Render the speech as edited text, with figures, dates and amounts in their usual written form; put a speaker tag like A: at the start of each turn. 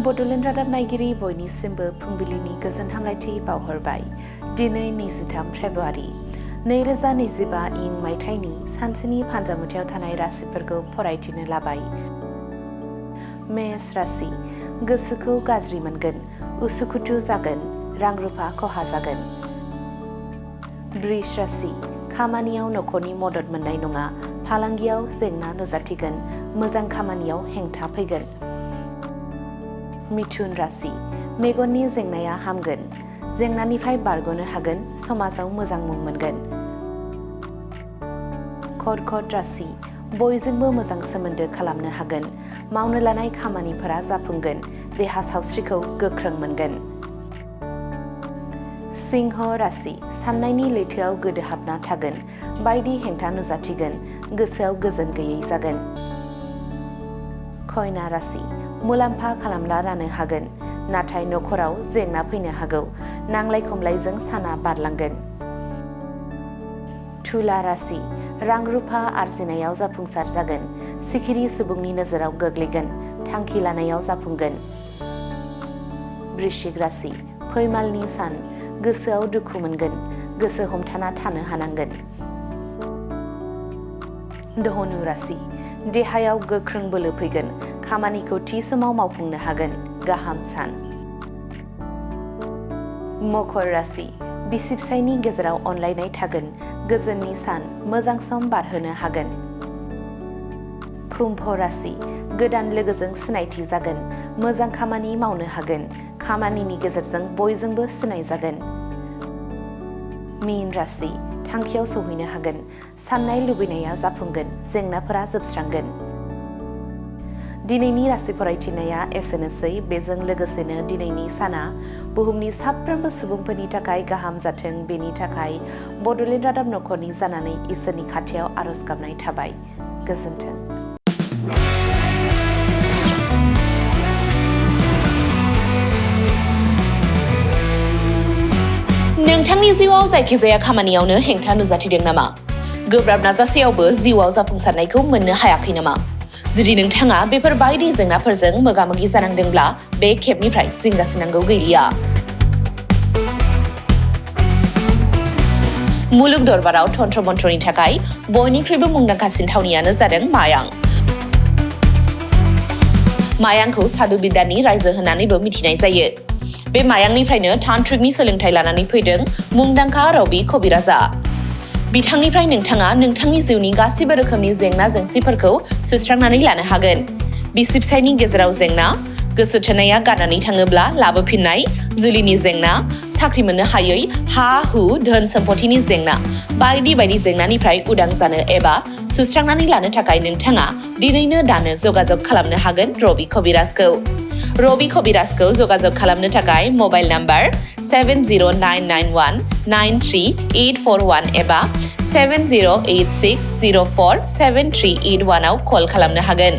A: बड'लेण्ड रादाब नायगिरि बयनिसिमबो फुंबिलिनि गोजोन हामलायथि बावहरबाय। दिनै 23 फेब्रुआरि 2025 इं मायथाइनि सानसेनि फान्जामुथियाव थानाय राशिफोरखौ फरायथिनो लाबाय। मेष राशि, गोसोखौ गाज्रि मोनगोन, उसुखुथु जागोन, रां रुफा खहा जागोन। वृष राशि, खामानियाव नखरनि मदद मोननाय नङा, फालांगियाव जेंना नुजाथिगोन, मोजां खामानियाव हेंथा फैगोन। मिथुन राशि, मेगननि जेंनाया हामगोन, जेंनानिफ्राय बारग'नो हागोन, समाजाव मोजां मुं मोनगोन। कर्कट राशि, बयजोंबो मोजां सोमोन्दो खालामनो हागोन, मावनो लानाय खामानिफोरा जाफुंगोन, देहा सावस्रिखौ गोख्रों मोनगोन। सिंह राशि, साननायनि लैथोआव गोदोहाबना थागोन, बायदि हेंथा नुजाथिगोन, गोसोआव गोजोन गैयै जागोन। कन्या राशि, मुलाम्फा खालामना लानो हागोन, नाथाय नखराव जेंना फैनो हागौ, नांलाय खमलायजों साना बारलांगोन। तुला राशि, रां रुफा आरजिनायाव जाफुंसार जागोन, सिखिरि सुबुंनि नोजोराव गोग्लैगोन, थांखि लानायाव जाफुंगोन। वृश्चिक राशि, फैमालनि सान, गोसोआव दुखु मोनगोन, गोसो हमथाना थानो हानांगोन। धनु राशि, देहायाव गोख्रों बोलो फैगोन, खामानिखौ थि समाव मावफुंनो हागोन, गाहाम सान। मकर राशि, बिसि फिसायनि गेजेराव अनलायनाय थागोन, गोजोननि सान, मोजां सम बारहोनो हागोन। कुम्भ राशि, गोदान लोगोजों सिनायथि जागोन, मोजां खामानि मावनो हागोन, खामानिनि गेजेरजों बयजोंबो सिनाय जागोन। मीन राशि, थांखियाव सौहैनो हागोन, साननाय लुबैनाया जाफुंगोन, जेंनाफोरा जोबस्रांगोन। दिनैनि राशि फरायथिनाया एसेनोसै। बेजों लोगोसेनो दिनैनि साना बुहुमनि साफ्रोमबो सुबुंफोरनि थाखाय गाहाम जाथों, बेनि थाखाय बड'लेण्ड रादाब नखरनि जानानै इसोरनि खाथियाव आरज गाबनाय थाबाय। गोजोन्थों।
B: नोंथांनि जिउआव जायखिजाया खामानियावनो हेंथा नुजाथिदों नामा? गोब्राब नाजासेयावबो जिउआव जाफुंसारनायखौ मोननो हायाखै नामा? जुदि नोंथाङा बेफोर बायदि जेंनाफोरजों मोगा-मोगि जानांदोंब्ला बे खेबनिफ्राय जिंगासिनांगौ गैलिया। मुलुग दरबाराव तन्त्र मन्त्रनि थाखाय बयनिख्रुइबो मुंदांखासिन थावनियानो जादों मायां। मायांखौ साधु बिद्यानि रायजो होननानैबो मिथिनाय जायो। बे मायांनिफ्रायनो तान्त्रिकनि सोलोंथाइ लानानै फैदों मुंदांखा रबि कबिराजआ। बिथांनिफ्राय नोंथाङा नोंथांनि जिउनि गासिबो रोखोमनि जेंना जेंसिफोरखौ सुस्रांनानै लानो हागोन। बिसि फिसायनि गेजेराव जेंना, गोसो थोनाया गारनानै थाङोब्ला लाबोफिननाय, जुलिनि जेंना, साख्रि मोननो हायै, हा-हु, धोन सम्पथिनि जेंना, बायदि बायदि जेंनानिफ्राय उदां जानो एबा सुस्रांनानै लानो थाखाय नोंथाङा दिनैनो दानो जगाजग खालामनो हागोन रबि कबिराजखौ। रबि कबिराजखौ जगाजग खालामनो थाखाय मबाइल नाम्बार 7099193841 एबा 7086047381 आव कल खालामनो हागोन।